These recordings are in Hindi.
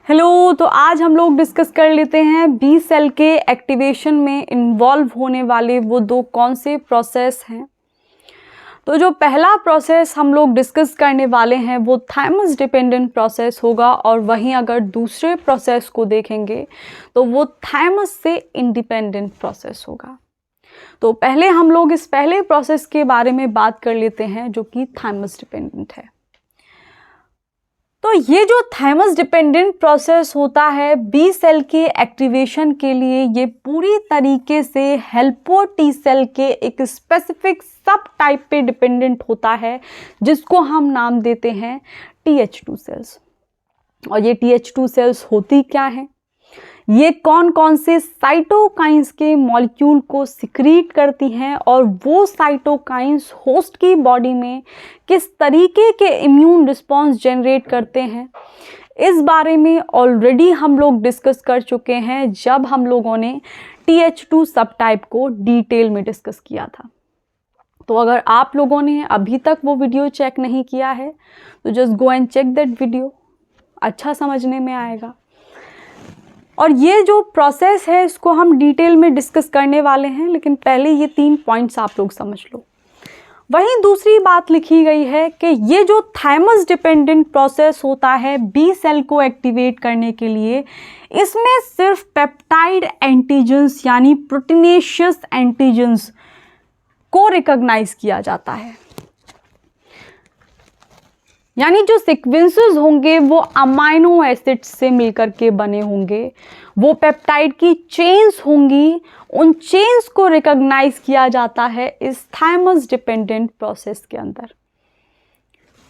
हेलो, तो आज हम लोग डिस्कस कर लेते हैं बी सेल के एक्टिवेशन में इन्वॉल्व होने वाले वो दो कौन से प्रोसेस हैं। तो जो पहला प्रोसेस हम लोग डिस्कस करने वाले हैं वो थाइमस डिपेंडेंट प्रोसेस होगा, और वहीं अगर दूसरे प्रोसेस को देखेंगे तो वो थाइमस से इंडिपेंडेंट प्रोसेस होगा। तो पहले हम लोग इस पहले प्रोसेस के बारे में बात कर लेते हैं जो कि थाइमस डिपेंडेंट है। तो ये जो थाइमस डिपेंडेंट प्रोसेस होता है बी सेल के एक्टिवेशन के लिए, ये पूरी तरीके से हेल्पर टी सेल के एक स्पेसिफिक सब टाइप पे डिपेंडेंट होता है, जिसको हम नाम देते हैं TH2 सेल्स। और ये TH2 सेल्स होती क्या हैं? ये कौन कौन से साइटोकाइंस के मॉलिक्यूल को सिक्रीट करती हैं, और वो साइटोकाइंस होस्ट की बॉडी में किस तरीके के इम्यून रिस्पॉन्स जनरेट करते हैं, इस बारे में ऑलरेडी हम लोग डिस्कस कर चुके हैं जब हम लोगों ने TH2 सब टाइप को डिटेल में डिस्कस किया था। तो अगर आप लोगों ने अभी तक वो वीडियो चेक नहीं किया है तो just go and check that video, अच्छा समझने में आएगा। और ये जो प्रोसेस है इसको हम डिटेल में डिस्कस करने वाले हैं, लेकिन पहले ये 3 पॉइंट्स आप लोग समझ लो। वहीं दूसरी बात लिखी गई है कि ये जो थाइमस डिपेंडेंट प्रोसेस होता है बी सेल को एक्टिवेट करने के लिए, इसमें सिर्फ पेप्टाइड एंटीजेंस यानी प्रोटीनेशियस एंटीजेंस को रिकॉग्नाइज किया जाता है। यानी जो सीक्वेंसेस होंगे वो अमाइनो एसिड्स से मिलकर के बने होंगे, वो पेप्टाइड की चेन्स होंगी, उन चेन्स को रिकॉग्नाइज किया जाता है इस थाइमस डिपेंडेंट प्रोसेस के अंदर।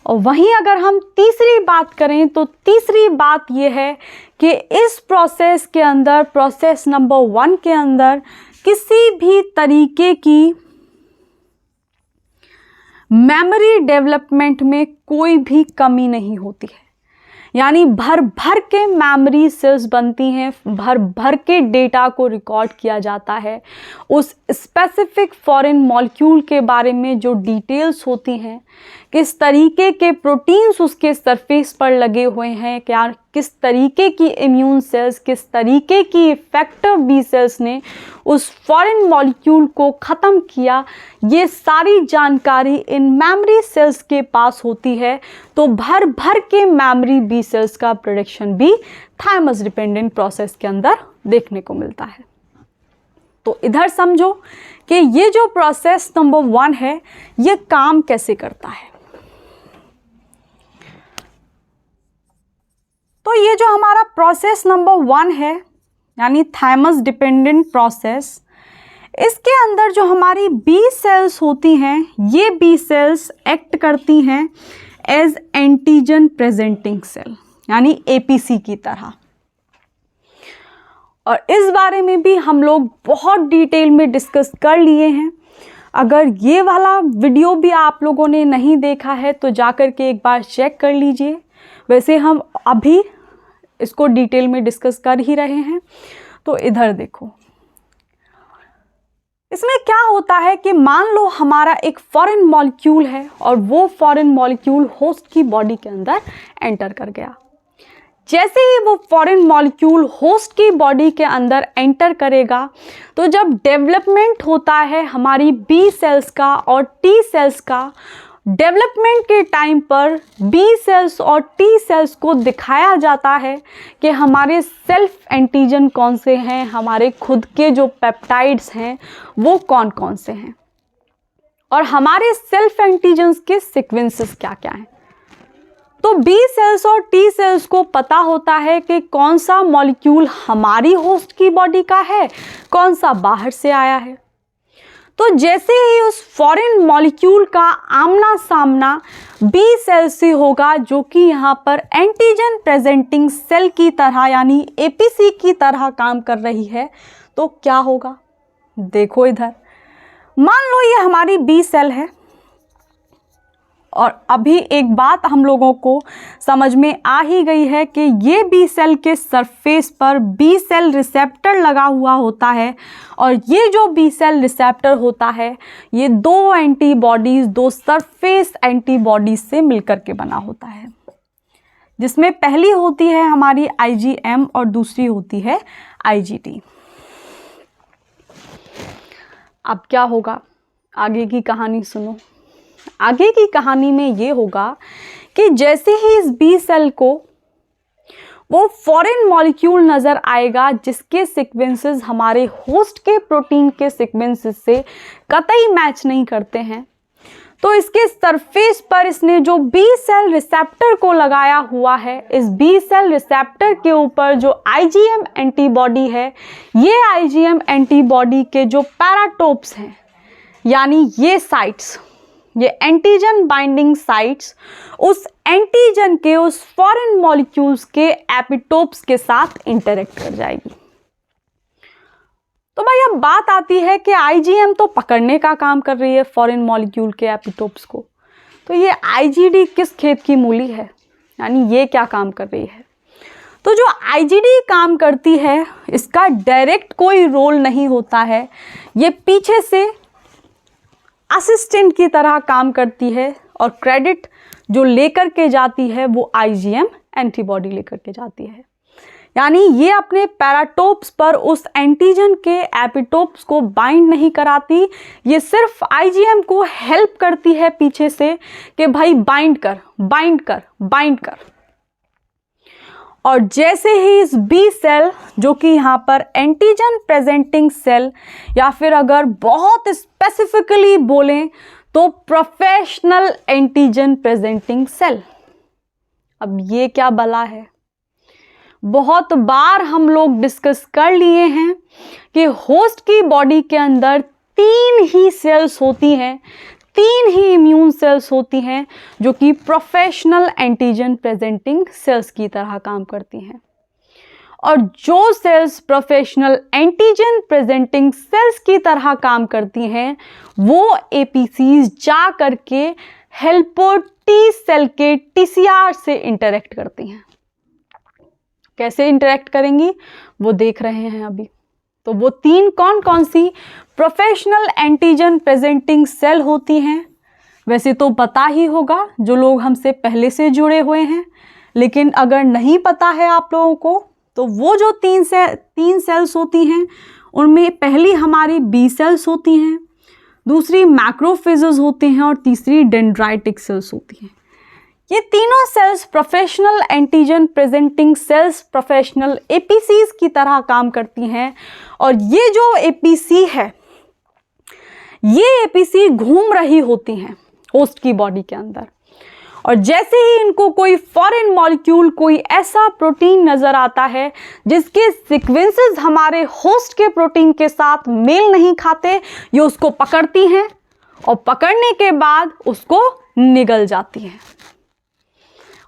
और वहीं अगर हम तीसरी बात करें तो तीसरी बात ये है कि इस प्रोसेस के अंदर, प्रोसेस नंबर 1 के अंदर किसी भी तरीके की मेमोरी डेवलपमेंट में कोई भी कमी नहीं होती है। यानी भर भर के मेमोरी सेल्स बनती हैं, भर भर के डेटा को रिकॉर्ड किया जाता है। उस स्पेसिफिक फॉरेन मॉलिक्यूल के बारे में जो डिटेल्स होती हैं, किस तरीके के प्रोटीन्स उसके सरफेस पर लगे हुए हैं, क्या किस तरीके की इम्यून सेल्स, किस तरीके की इफेक्टिव बी सेल्स ने उस फॉरेन मॉलिक्यूल को ख़त्म किया, ये सारी जानकारी इन मेमोरी सेल्स के पास होती है। तो भर भर के मेमोरी बी सेल्स का प्रोडक्शन भी थाइमस डिपेंडेंट प्रोसेस के अंदर देखने को मिलता है। तो इधर समझो कि ये जो प्रोसेस नंबर 1 है ये काम कैसे करता है। तो ये जो हमारा प्रोसेस नंबर 1 है यानी थाइमस डिपेंडेंट प्रोसेस, इसके अंदर जो हमारी बी सेल्स होती हैं, ये बी सेल्स एक्ट करती हैं एज एंटीजन प्रेजेंटिंग सेल यानी APC की तरह। और इस बारे में भी हम लोग बहुत डिटेल में डिस्कस कर लिए हैं। अगर ये वाला वीडियो भी आप लोगों ने नहीं देखा है तो जाकर के एक बार चेक कर लीजिए। वैसे हम अभी इसको डिटेल में डिस्कस कर ही रहे हैं। तो इधर देखो, इसमें क्या होता है कि मान लो हमारा एक फॉरेन मॉलिक्यूल है और वो फॉरेन मॉलिक्यूल होस्ट की बॉडी के अंदर एंटर कर गया। जैसे ही वो फॉरेन मॉलिक्यूल होस्ट की बॉडी के अंदर एंटर करेगा तो जब डेवलपमेंट होता है हमारी बी सेल्स का और टी सेल्स का, डेवलपमेंट के टाइम पर बी सेल्स और टी सेल्स को दिखाया जाता है कि हमारे सेल्फ एंटीजन कौन से हैं, हमारे खुद के जो पेप्टाइड्स हैं वो कौन कौन से हैं, और हमारे सेल्फ एंटीजन्स के सीक्वेंसेस क्या क्या हैं। तो बी सेल्स और टी सेल्स को पता होता है कि कौन सा मॉलिक्यूल हमारी होस्ट की बॉडी का है, कौन सा बाहर से आया है। तो जैसे ही उस फॉरेन मॉलिक्यूल का आमना सामना बी सेल से होगा, जो कि यहाँ पर एंटीजन प्रेजेंटिंग सेल की तरह यानी APC की तरह काम कर रही है, तो क्या होगा देखो इधर। मान लो ये हमारी बी सेल है, और अभी एक बात हम लोगों को समझ में आ ही गई है कि ये बी सेल के सरफेस पर बी सेल रिसेप्टर लगा हुआ होता है, और ये जो बी सेल रिसेप्टर होता है ये 2 एंटीबॉडीज़, 2 सरफेस एंटीबॉडीज़ से मिलकर के बना होता है। जिसमें पहली होती है हमारी IgM और दूसरी होती है IgD। अब क्या होगा, आगे की कहानी सुनो। आगे की कहानी में ये होगा कि जैसे ही इस बी सेल को वो फॉरेन मॉलिक्यूल नज़र आएगा जिसके सीक्वेंसेस हमारे होस्ट के प्रोटीन के सीक्वेंसेस से कतई मैच नहीं करते हैं, तो इसके सरफेस पर इसने जो बी सेल रिसेप्टर को लगाया हुआ है, इस बी सेल रिसेप्टर के ऊपर जो IgM एंटीबॉडी है, ये IgM एंटीबॉडी के जो पैराटोप्स हैं, यानी ये साइट्स, ये एंटीजन बाइंडिंग साइट्स उस एंटीजन के उस फॉरेन मॉलिक्यूल्स के एपिटोप्स के साथ इंटरेक्ट कर जाएगी। तो भाई अब बात आती है कि IgM तो पकड़ने का काम कर रही है फॉरेन मॉलिक्यूल के एपिटोप्स को, तो ये IgD किस खेत की मूली है, यानी ये क्या काम कर रही है। तो जो IgD काम करती है इसका डायरेक्ट कोई रोल नहीं होता है, ये पीछे से असिस्टेंट की तरह काम करती है और क्रेडिट जो लेकर के जाती है वो IgM एंटीबॉडी लेकर के जाती है। यानी ये अपने पैराटोप्स पर उस एंटीजन के एपिटोप्स को बाइंड नहीं कराती, ये सिर्फ IgM को हेल्प करती है पीछे से कि भाई बाइंड कर, बाइंड कर, बाइंड कर। और जैसे ही इस बी सेल, जो कि यहाँ पर एंटीजन प्रेजेंटिंग सेल या फिर अगर बहुत स्पेसिफिकली बोलें तो प्रोफेशनल एंटीजन प्रेजेंटिंग सेल, अब ये क्या बला है। बहुत बार हम लोग डिस्कस कर लिए हैं कि होस्ट की बॉडी के अंदर 3 ही सेल्स होती हैं, 3 ही इम्यून सेल्स होती हैं जो कि प्रोफेशनल एंटीजन प्रेजेंटिंग सेल्स की तरह काम करती हैं। और जो cells professional antigen presenting cells की तरह काम करती हैं वो APCs जा करके हेल्पर टी सेल के TCR से इंटरेक्ट करती हैं। कैसे इंटरेक्ट करेंगी वो देख रहे हैं अभी। तो वो 3 कौन कौन सी प्रोफेशनल एंटीजन प्रेजेंटिंग सेल होती हैं, वैसे तो पता ही होगा जो लोग हमसे पहले से जुड़े हुए हैं, लेकिन अगर नहीं पता है आप लोगों को तो वो जो 3 सेल्स होती हैं उनमें पहली हमारी बी सेल्स होती हैं, दूसरी मैक्रोफेजेस होते हैं और तीसरी डेंड्राइटिक सेल्स होती हैं। ये तीनों cells professional antigen presenting cells, professional APCs की तरह काम करती हैं। और ये जो APC है, ये APC घूम रही होती हैं होस्ट की बॉडी के अंदर, और जैसे ही इनको कोई फॉरेन मॉलिक्यूल, कोई ऐसा प्रोटीन नज़र आता है जिसके सीक्वेंसेस हमारे होस्ट के प्रोटीन के साथ मेल नहीं खाते, ये उसको पकड़ती हैं और पकड़ने के बाद उसको निगल जाती हैं।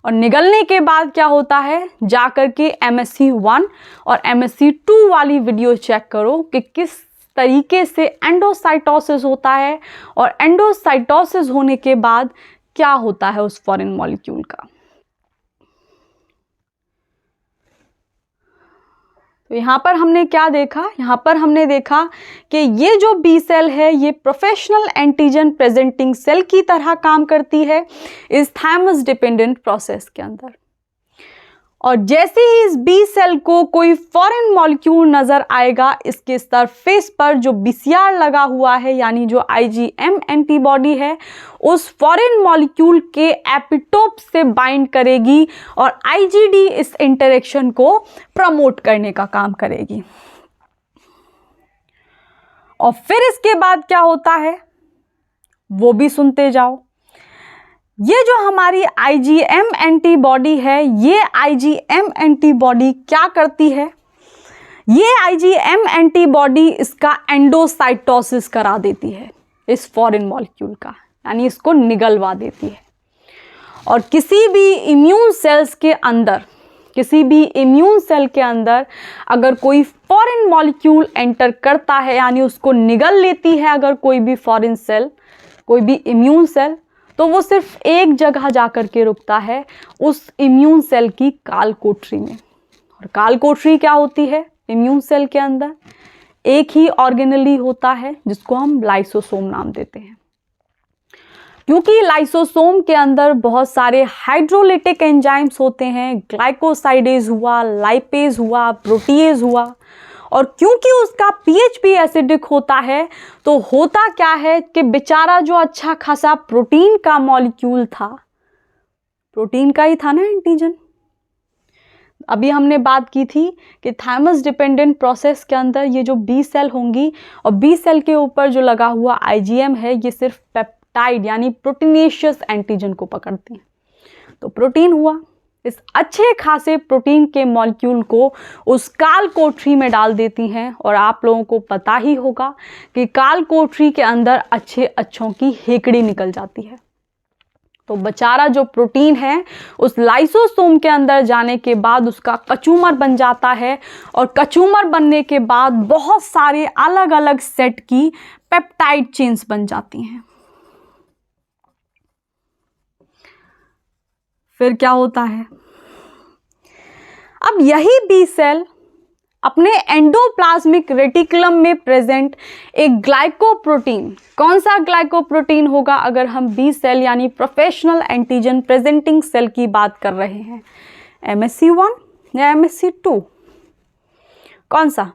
और निगलने के बाद क्या होता है, जाकर के MSc 1 और MSc 2 वाली वीडियो चेक करो कि किस तरीके से एंडोसाइटोसिस होता है और एंडोसाइटोसिस होने के बाद क्या होता है उस फॉरेन मॉलिक्यूल का। तो यहाँ पर हमने क्या देखा, यहाँ पर हमने देखा कि ये जो बी सेल है ये प्रोफेशनल एंटीजन प्रेजेंटिंग सेल की तरह काम करती है इस थायमस डिपेंडेंट प्रोसेस के अंदर। और जैसे ही इस बी सेल को कोई फॉरेन मॉलिक्यूल नज़र आएगा, इसके सरफेस पर जो BCR लगा हुआ है, यानी जो IgM एंटीबॉडी है, उस फॉरेन मॉलिक्यूल के एपिटोप से बाइंड करेगी और IgD इस इंटरेक्शन को प्रमोट करने का काम करेगी। और फिर इसके बाद क्या होता है वो भी सुनते जाओ। ये जो हमारी IgM एंटीबॉडी है, ये IgM एंटीबॉडी क्या करती है, ये IgM एंटीबॉडी इसका एंडोसाइटोसिस करा देती है इस फॉरेन मॉलिक्यूल का, यानी इसको निगलवा देती है। और किसी भी इम्यून सेल्स के अंदर, किसी भी इम्यून सेल के अंदर अगर कोई फॉरेन मॉलिक्यूल एंटर करता है, यानी उसको निगल लेती है अगर कोई भी फॉरेन सेल, कोई भी इम्यून सेल, तो वो सिर्फ एक जगह जाकर के रुकता है, उस इम्यून सेल की काल कोठरी में। और काल कोठरी क्या होती है इम्यून सेल के अंदर, एक ही ऑर्गेनेली होता है जिसको हम लाइसोसोम नाम देते हैं। क्योंकि लाइसोसोम के अंदर बहुत सारे हाइड्रोलिटिक एंजाइम्स होते हैं, ग्लाइकोसाइडेज हुआ, लाइपेज हुआ, प्रोटीएज हुआ, और क्योंकि उसका पीएच भी एसिडिक होता है, तो होता क्या है कि बेचारा जो अच्छा खासा प्रोटीन का मॉलिक्यूल था, प्रोटीन का ही था ना एंटीजन, अभी हमने बात की थी कि थाइमस डिपेंडेंट प्रोसेस के अंदर ये जो बी सेल होंगी और बी सेल के ऊपर जो लगा हुआ आईजीएम है, ये सिर्फ पेप्टाइड यानी प्रोटीनेशियस एंटीजन को पकड़ती हैं। तो प्रोटीन हुआ, इस अच्छे खासे प्रोटीन के मॉलिक्यूल को उस काल कोठरी में डाल देती हैं, और आप लोगों को पता ही होगा कि काल कोठरी के अंदर अच्छे अच्छों की हेकड़ी निकल जाती है। तो बेचारा जो प्रोटीन है उस लाइसोसोम के अंदर जाने के बाद उसका कचूमर बन जाता है, और कचूमर बनने के बाद बहुत सारे अलग अलग सेट की पेप्टाइड चेन्स बन जाती हैं। फिर क्या होता है, अब यही बी सेल अपने एंडोप्लाज्मिक रेटिकुलम में प्रेजेंट एक ग्लाइकोप्रोटीन, कौन सा ग्लाइकोप्रोटीन होगा अगर हम बी सेल यानी प्रोफेशनल एंटीजन प्रेजेंटिंग सेल की बात कर रहे हैं, MSC1 या MSC2, कौन सा,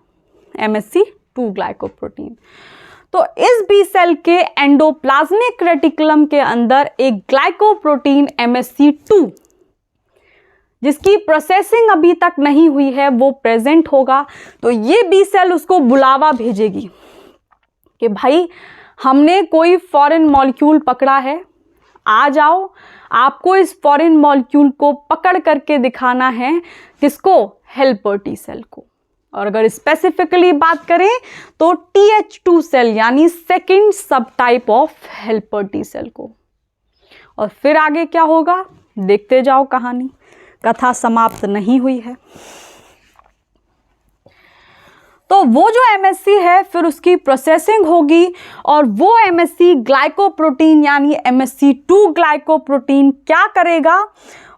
MSC2 ग्लाइकोप्रोटीन। तो इस बी सेल के एंडोप्लाज्मिक रेटिकुलम के अंदर एक ग्लाइकोप्रोटीन MSC2, जिसकी प्रोसेसिंग अभी तक नहीं हुई है, वो प्रेजेंट होगा। तो ये बी सेल उसको बुलावा भेजेगी कि भाई हमने कोई फॉरेन मॉलिक्यूल पकड़ा है, आ जाओ, आपको इस फॉरेन मॉलिक्यूल को पकड़ करके दिखाना है, किसको, हेल्पर टी सेल को। और अगर स्पेसिफिकली बात करें तो TH2 सेल यानी second subtype of helper T cell को। और फिर आगे क्या होगा, देखते जाओ, कहानी, कथा समाप्त नहीं हुई है। तो वो जो MSC है फिर उसकी प्रोसेसिंग होगी, और वो MSC ग्लाइकोप्रोटीन यानी MSC2 ग्लाइकोप्रोटीन क्या करेगा,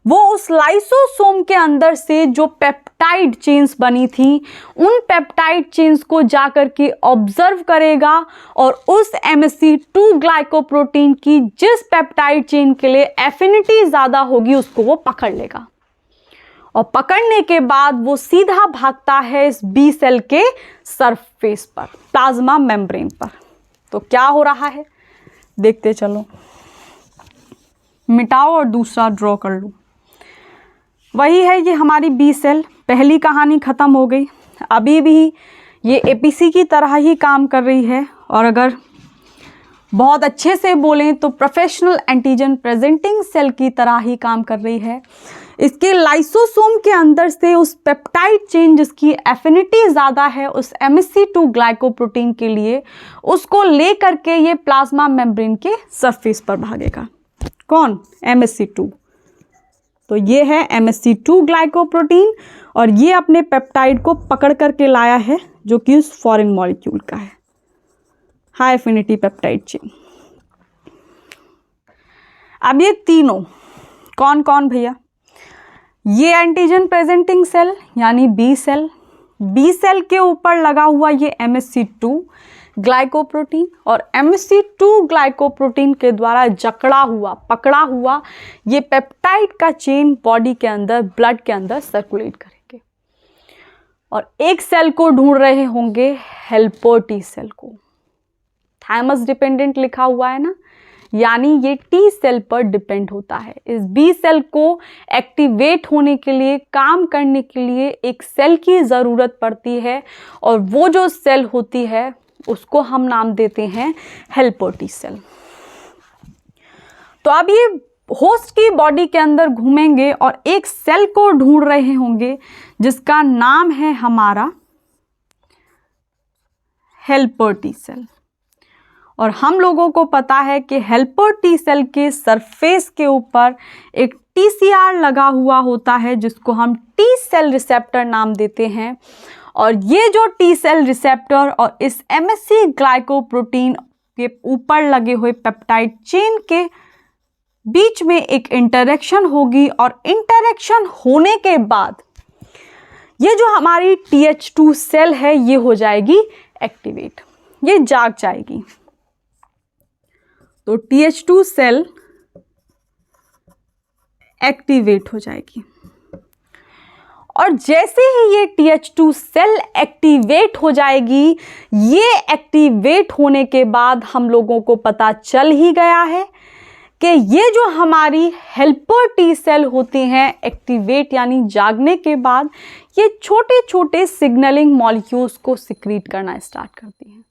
वो उस लाइसोसोम के अंदर से जो पेप्टाइड चेन्स बनी थी, उन पेप्टाइड चेन्स को जाकर के ऑब्जर्व करेगा, और उस MSC2 ग्लाइकोप्रोटीन की जिस पेप्टाइड चेन के लिए एफिनिटी ज़्यादा होगी उसको वो पकड़ लेगा, और पकड़ने के बाद वो सीधा भागता है इस बी सेल के सरफेस पर, प्लाज्मा मेम्ब्रेन पर। तो क्या हो रहा है, देखते चलो, मिटाओ और दूसरा ड्रॉ कर लो। वही है ये हमारी बी सेल, पहली कहानी ख़त्म हो गई। अभी भी ये APC की तरह ही काम कर रही है, और अगर बहुत अच्छे से बोलें तो प्रोफेशनल एंटीजन प्रेजेंटिंग सेल की तरह ही काम कर रही है। इसके लाइसोसोम के अंदर से उस पेप्टाइड चेन जिसकी एफिनिटी ज़्यादा है उस MSC2 ग्लाइकोप्रोटीन के लिए, उसको ले करके ये प्लाज्मा मेम्ब्रेन के सरफेस पर भागेगा। कौन, MSC2। तो ये है MSC2 ग्लाइकोप्रोटीन, और ये अपने पेप्टाइड को पकड़ करके लाया है जो कि उस फॉरेन मॉलिक्यूल का है, हाई एफिनिटी पेप्टाइड चेन। अब ये तीनों कौन कौन भैया, ये एंटीजन प्रेजेंटिंग सेल यानी बी सेल, बी सेल के ऊपर लगा हुआ ये MSC2 ग्लाइकोप्रोटीन, और MSC2 ग्लाइकोप्रोटीन के द्वारा जकड़ा हुआ, पकड़ा हुआ ये पेप्टाइड का चेन बॉडी के अंदर, ब्लड के अंदर सर्कुलेट करेंगे, और एक सेल को ढूंढ रहे होंगे, हेल्पर टी सेल को। थाइमस डिपेंडेंट लिखा हुआ है ना, यानी ये टी सेल पर डिपेंड होता है। इस बी सेल को एक्टिवेट होने के लिए, काम करने के लिए एक सेल की ज़रूरत पड़ती है, और वो जो सेल होती है उसको हम नाम देते हैं हेल्पर टी सेल। तो अब ये होस्ट की बॉडी के अंदर घूमेंगे और एक सेल को ढूंढ रहे होंगे जिसका नाम है हमारा हेल्पर टी सेल। और हम लोगों को पता है कि हेल्पर टी सेल के सरफेस के ऊपर एक TCR लगा हुआ होता है जिसको हम टी सेल रिसेप्टर नाम देते हैं। और ये जो टी सेल रिसेप्टर और इस MSC ग्लाइकोप्रोटीन के ऊपर लगे हुए पेप्टाइड चेन के बीच में एक इंटरेक्शन होगी, और इंटरेक्शन होने के बाद ये जो हमारी TH2 सेल है ये हो जाएगी एक्टिवेट, ये जाग जाएगी। तो TH2 सेल एक्टिवेट हो जाएगी और जैसे ही ये TH2 सेल एक्टिवेट हो जाएगी, ये एक्टिवेट होने के बाद हम लोगों को पता चल ही गया है कि ये जो हमारी हेल्पर टी सेल होती हैं एक्टिवेट यानी जागने के बाद ये छोटे छोटे सिग्नलिंग मॉलिक्यूल्स को सिक्रीट करना स्टार्ट करती हैं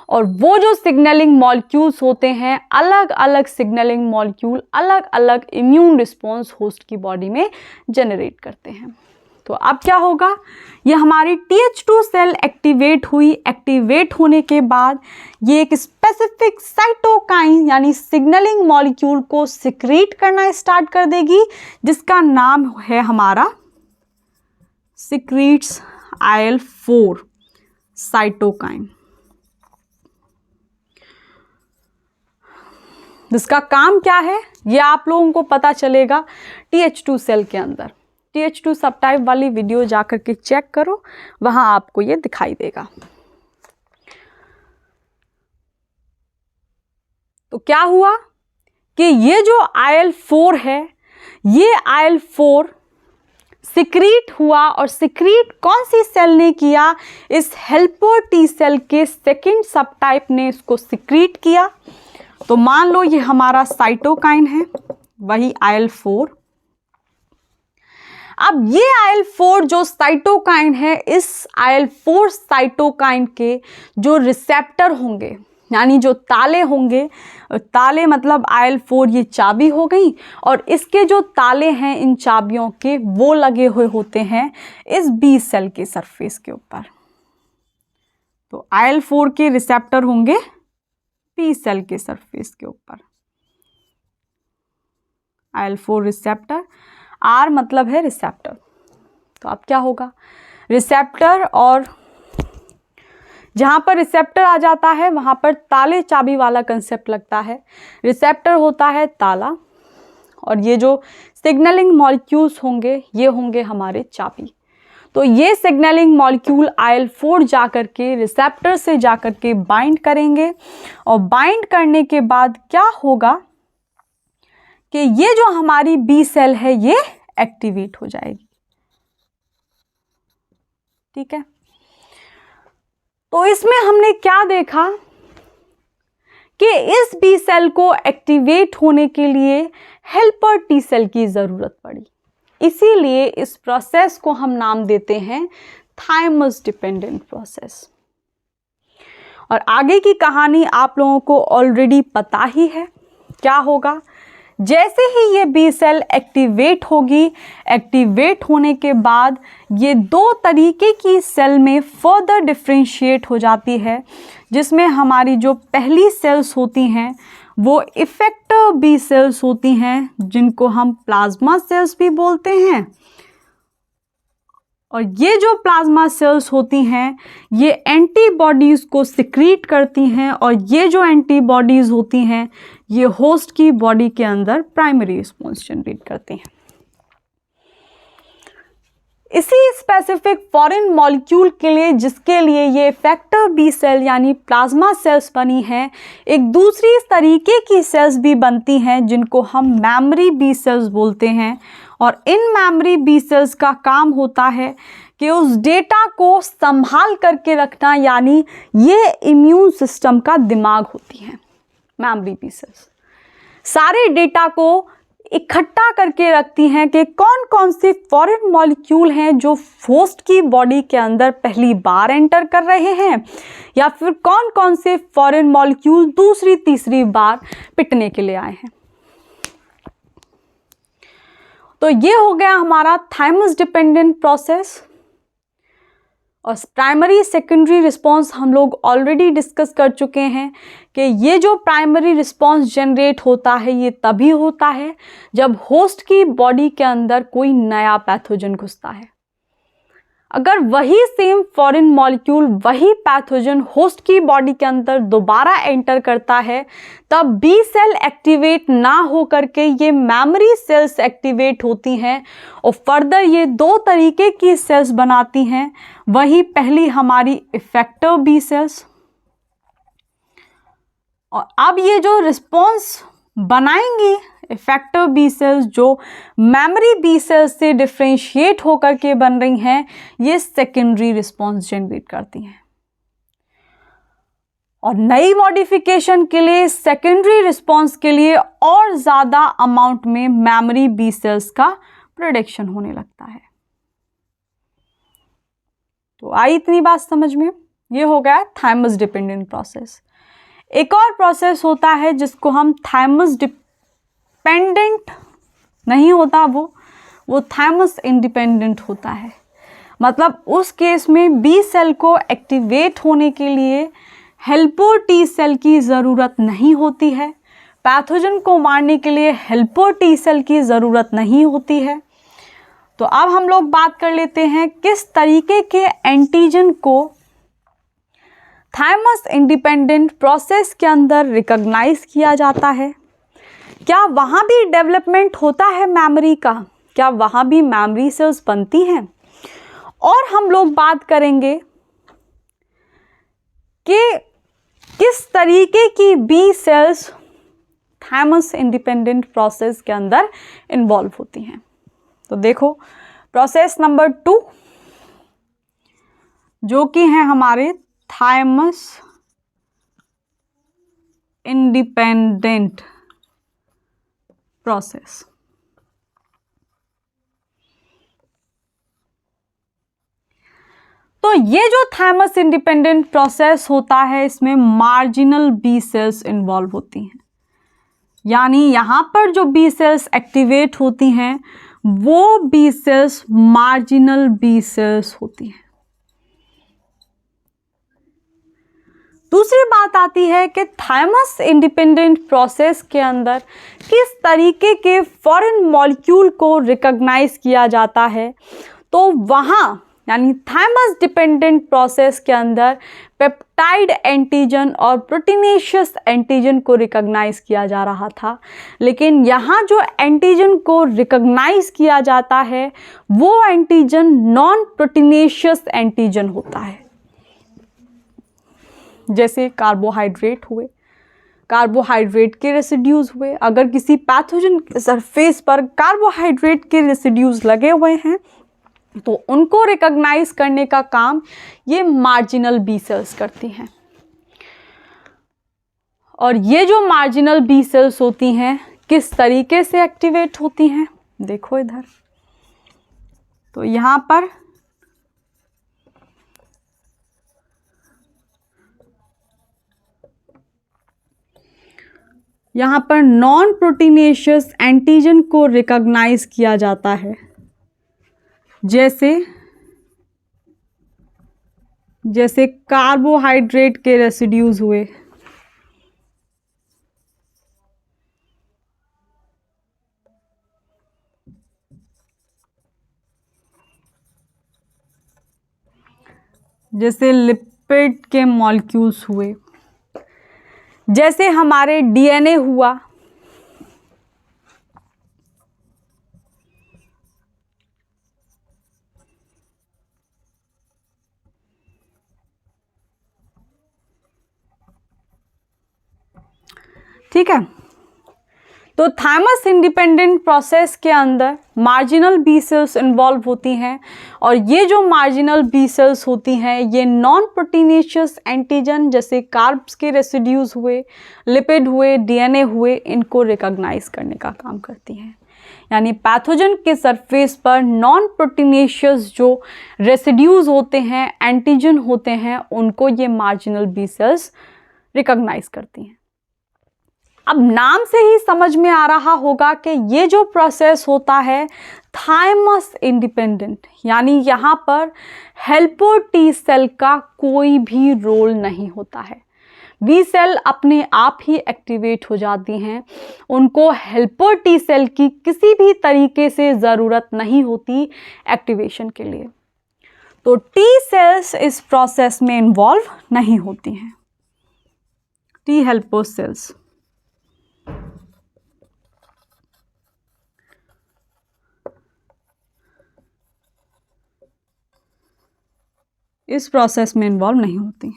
और वो जो सिग्नलिंग मॉलिक्यूल्स होते हैं, अलग अलग सिग्नलिंग मॉलिक्यूल अलग अलग इम्यून रिस्पॉन्स होस्ट की बॉडी में जनरेट करते हैं। तो अब क्या होगा, ये हमारी TH2 सेल एक्टिवेट हुई, एक्टिवेट होने के बाद ये एक स्पेसिफिक साइटोकाइन यानी सिग्नलिंग मॉलिक्यूल को सिक्रीट करना स्टार्ट कर देगी, जिसका नाम है हमारा सिक्रीट्स IL-4 साइटोकाइन। जिसका काम क्या है ये आप लोगों को पता चलेगा TH2 सेल के अंदर। TH2 सबटाइप वाली वीडियो जाकर के चेक करो, वहां आपको ये दिखाई देगा। तो क्या हुआ कि ये जो IL-4 है, ये IL-4 सिक्रीट हुआ और सिक्रीट कौन सी सेल ने किया, इस हेल्पर टी सेल के सेकंड सबटाइप ने इसको सिक्रीट किया। तो मान लो ये हमारा साइटोकाइन है, वही IL-4। अब ये IL-4 जो साइटोकाइन है, इस IL-4 साइटोकाइन के जो रिसेप्टर होंगे यानी जो ताले होंगे, ताले मतलब IL-4 ये चाबी हो गई और इसके जो ताले हैं इन चाबियों के वो लगे हुए होते हैं इस B सेल के सरफेस के ऊपर। तो IL-4 के रिसेप्टर होंगे P सेल के सरफेस के ऊपर। IL-4 रिसेप्टर, R मतलब है रिसेप्टर। तो अब क्या होगा, रिसेप्टर और जहाँ पर रिसेप्टर आ जाता है वहाँ पर ताले चाबी वाला कंसेप्ट लगता है। रिसेप्टर होता है ताला और ये जो सिग्नलिंग मॉलिक्यूल्स होंगे ये होंगे हमारे चाबी। तो ये सिग्नलिंग मॉलिक्यूल IL-4 जाकर के रिसेप्टर से जाकर के बाइंड करेंगे और बाइंड करने के बाद क्या होगा कि ये जो हमारी B सेल है ये एक्टिवेट हो जाएगी। ठीक है, तो इसमें हमने क्या देखा कि इस B सेल को एक्टिवेट होने के लिए हेल्पर टी सेल की ज़रूरत पड़ी। इसीलिए इस प्रोसेस को हम नाम देते हैं थाइमस डिपेंडेंट प्रोसेस। और आगे की कहानी आप लोगों को ऑलरेडी पता ही है। क्या होगा, जैसे ही ये B सेल एक्टिवेट होगी, एक्टिवेट होने के बाद ये दो तरीके की सेल में फर्दर डिफ्रेंशिएट हो जाती है, जिसमें हमारी जो पहली सेल्स होती हैं वो इफेक्टर B सेल्स होती हैं, जिनको हम प्लाज्मा सेल्स भी बोलते हैं। और ये जो प्लाज्मा सेल्स होती हैं ये एंटीबॉडीज़ को सिक्रीट करती हैं और ये जो एंटीबॉडीज़ होती हैं ये होस्ट की बॉडी के अंदर प्राइमरी रिस्पॉन्स जनरेट करती हैं। इसी स्पेसिफिक फॉरेन मॉलिक्यूल के लिए जिसके लिए ये इफेक्टर B सेल यानी प्लाज्मा सेल्स बनी हैं, एक दूसरी तरीके की सेल्स भी बनती हैं जिनको हम मेमोरी B सेल्स बोलते हैं। और इन मेमोरी B सेल्स का काम होता है कि उस डेटा को संभाल करके रखना, यानी ये इम्यून सिस्टम का दिमाग होती है मेमोरी B सेल्स। सारे डेटा को इकट्ठा करके रखती हैं कि कौन कौन से फॉरेन मॉलिक्यूल हैं जो होस्ट की बॉडी के अंदर पहली बार एंटर कर रहे हैं, या फिर कौन कौन से फॉरेन मॉलिक्यूल दूसरी तीसरी बार पिटने के लिए आए हैं। तो ये हो गया हमारा थाइमस डिपेंडेंट प्रोसेस। और प्राइमरी सेकेंडरी रिस्पॉन्स हम लोग ऑलरेडी डिस्कस कर चुके हैं कि ये जो प्राइमरी रिस्पॉन्स जनरेट होता है ये तभी होता है जब होस्ट की बॉडी के अंदर कोई नया पैथोजन घुसता है। अगर वही सेम फॉरेन मॉलिक्यूल, वही पैथोजन होस्ट की बॉडी के अंदर दोबारा एंटर करता है, तब B सेल एक्टिवेट ना हो करके ये मेमोरी सेल्स एक्टिवेट होती हैं और फर्दर ये दो तरीके की सेल्स बनाती हैं। वही पहली हमारी इफेक्टर B सेल्स और अब ये जो रिस्पॉन्स बनाएंगी इफेक्टिव बी सेल्स, जो मेमोरी बी सेल्स से डिफ्रेंशिएट होकर के बन रही हैं, ये सेकेंडरी रिस्पॉन्स जनरेट करती हैं। और नई मॉडिफिकेशन के लिए, सेकेंडरी रिस्पॉन्स के लिए और ज़्यादा अमाउंट में मेमोरी बी सेल्स का प्रोडक्शन होने लगता है। तो आई इतनी बात समझ में? ये हो गया थाइमस डिपेंडेंट प्रोसेस। एक और प्रोसेस होता है जिसको हम थाइमस डिपेंडेंट नहीं होता, वो थाइमस इंडिपेंडेंट होता है। मतलब उस केस में बी सेल को एक्टिवेट होने के लिए हेल्पर टी सेल की ज़रूरत नहीं होती है, पैथोजन को मारने के लिए हेल्पर टी सेल की ज़रूरत नहीं होती है। तो अब हम लोग बात कर लेते हैं किस तरीके के एंटीजन को थाइमस इंडिपेंडेंट प्रोसेस के अंदर रिकॉग्नाइज किया जाता है। क्या वहाँ भी डेवलपमेंट होता है मेमोरी का? क्या वहाँ भी मेमोरी सेल्स बनती हैं? और हम लोग बात करेंगे कि किस तरीके की B cells thymus independent process के अंदर इन्वॉल्व होती हैं। तो देखो, प्रोसेस नंबर 2 जो कि है हमारे थाइमस इंडिपेंडेंट प्रोसेस। तो ये जो थाइमस इंडिपेंडेंट प्रोसेस होता है, इसमें मार्जिनल बी सेल्स इन्वॉल्व होती हैं। यानी यहाँ पर जो बी सेल्स एक्टिवेट होती हैं वो B cells marginal B cells होती हैं। दूसरी बात आती है कि थाइमस इंडिपेंडेंट प्रोसेस के अंदर किस तरीके के फॉरेन मॉलिक्यूल को रिकॉग्नाइज किया जाता है। तो वहाँ यानी थाइमस डिपेंडेंट प्रोसेस के अंदर पेप्टाइड एंटीजन और प्रोटीनेशियस एंटीजन को रिकॉग्नाइज किया जा रहा था, लेकिन यहाँ जो एंटीजन को रिकॉग्नाइज किया जाता है वो एंटीजन नॉन प्रोटीनेशियस एंटीजन होता है। जैसे कार्बोहाइड्रेट हुए, कार्बोहाइड्रेट के रेसिड्यूज हुए। अगर किसी पैथोजन सरफेस पर कार्बोहाइड्रेट के रेसिड्यूज लगे हुए हैं तो उनको रिकॉग्नाइज करने का काम ये मार्जिनल बी सेल्स करती हैं। और ये जो मार्जिनल बी सेल्स होती हैं किस तरीके से एक्टिवेट होती हैं, देखो इधर। तो यहाँ पर नॉन प्रोटीनेशियस एंटीजन को रिकॉग्नाइज किया जाता है। जैसे कार्बोहाइड्रेट के रेसिड्यूज हुए, जैसे लिपिड के मॉलिक्यूल्स हुए, जैसे हमारे डीएनए हुआ, ठीक है। तो थाइमस इंडिपेंडेंट प्रोसेस के अंदर मार्जिनल बी सेल्स इन्वॉल्व होती हैं और ये जो मार्जिनल बी सेल्स होती हैं ये नॉन प्रोटीनेशियस एंटीजन जैसे कार्ब्स के रेसिड्यूज हुए, लिपिड हुए, डीएनए हुए, इनको रिकॉग्नाइज करने का काम करती हैं। यानी पैथोजन के सरफेस पर नॉन प्रोटीनेशियस जो रेसिड्यूज होते हैं, एंटीजन होते हैं, उनको ये मार्जिनल बी सेल्स रिकॉग्नाइज करती हैं। अब नाम से ही समझ में आ रहा होगा कि ये जो प्रोसेस होता है थाइमस इंडिपेंडेंट, यानी यहाँ पर हेल्पर टी सेल का कोई भी रोल नहीं होता है। बी सेल अपने आप ही एक्टिवेट हो जाती हैं, उनको हेल्पर टी सेल की किसी भी तरीके से ज़रूरत नहीं होती एक्टिवेशन के लिए। तो टी सेल्स इस प्रोसेस में इन्वॉल्व नहीं होती हैं, टी हेल्पर सेल्स। इस प्रोसेस में इन्वॉल्व नहीं होती।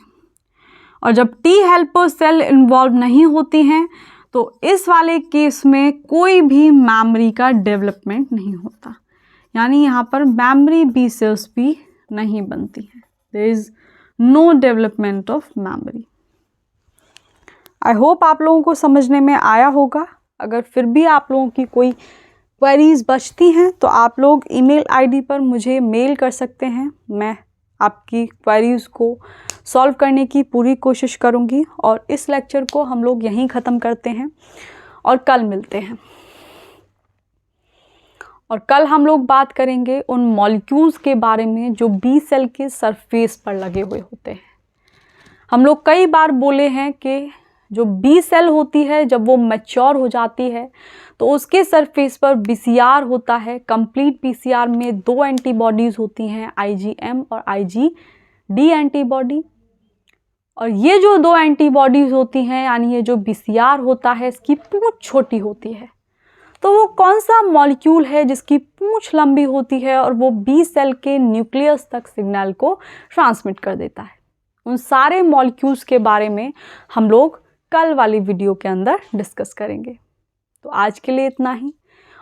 और जब टी हेल्पर सेल इन्वॉल्व नहीं होती हैं तो इस वाले केस में कोई भी मेमोरी का डेवलपमेंट नहीं होता, यानी यहाँ पर मेमोरी बी सेल्स भी नहीं बनती हैं। There is no development of memory. I hope आप लोगों को समझने में आया होगा। अगर फिर भी आप लोगों की कोई क्वेरीज बचती हैं तो आप लोग ईमेल आईडी पर मुझे मेल कर सकते हैं। मैं आपकी क्वेरीज को सॉल्व करने की पूरी कोशिश करूंगी। और इस लेक्चर को हम लोग यहीं ख़त्म करते हैं और कल मिलते हैं। और कल हम लोग बात करेंगे उन मॉलिक्यूल्स के बारे में जो बी सेल के सरफेस पर लगे हुए होते हैं। हम लोग कई बार बोले हैं कि जो बी सेल होती है जब वो मैच्योर हो जाती है तो उसके सरफेस पर बीसीआर होता है। कंप्लीट बीसीआर में 2 एंटीबॉडीज़ होती हैं, आईजीएम और आईजीडी एंटीबॉडी। और ये जो 2 एंटीबॉडीज़ होती हैं, यानी ये जो बीसीआर होता है, इसकी पूंछ छोटी होती है। तो वो कौन सा मॉलिक्यूल है जिसकी पूंछ लंबी होती है और वो बी सेल के न्यूक्लियस तक सिग्नल को ट्रांसमिट कर देता है? उन सारे मॉलिक्यूल्स के बारे में हम लोग कल वाली वीडियो के अंदर डिस्कस करेंगे। तो आज के लिए इतना ही।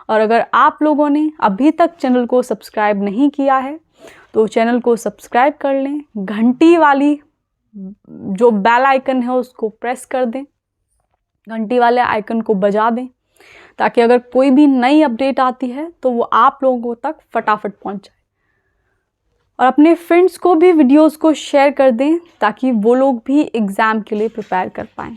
और अगर आप लोगों ने अभी तक चैनल को सब्सक्राइब नहीं किया है तो चैनल को सब्सक्राइब कर लें, घंटी वाली जो बेल आइकन है उसको प्रेस कर दें, घंटी वाले आइकन को बजा दें, ताकि अगर कोई भी नई अपडेट आती है तो वो आप लोगों तक फटाफट पहुंच जाए। और अपने फ्रेंड्स को भी वीडियोस को शेयर कर दें ताकि वो लोग भी एग्ज़ाम के लिए प्रिपेयर कर पाएँ।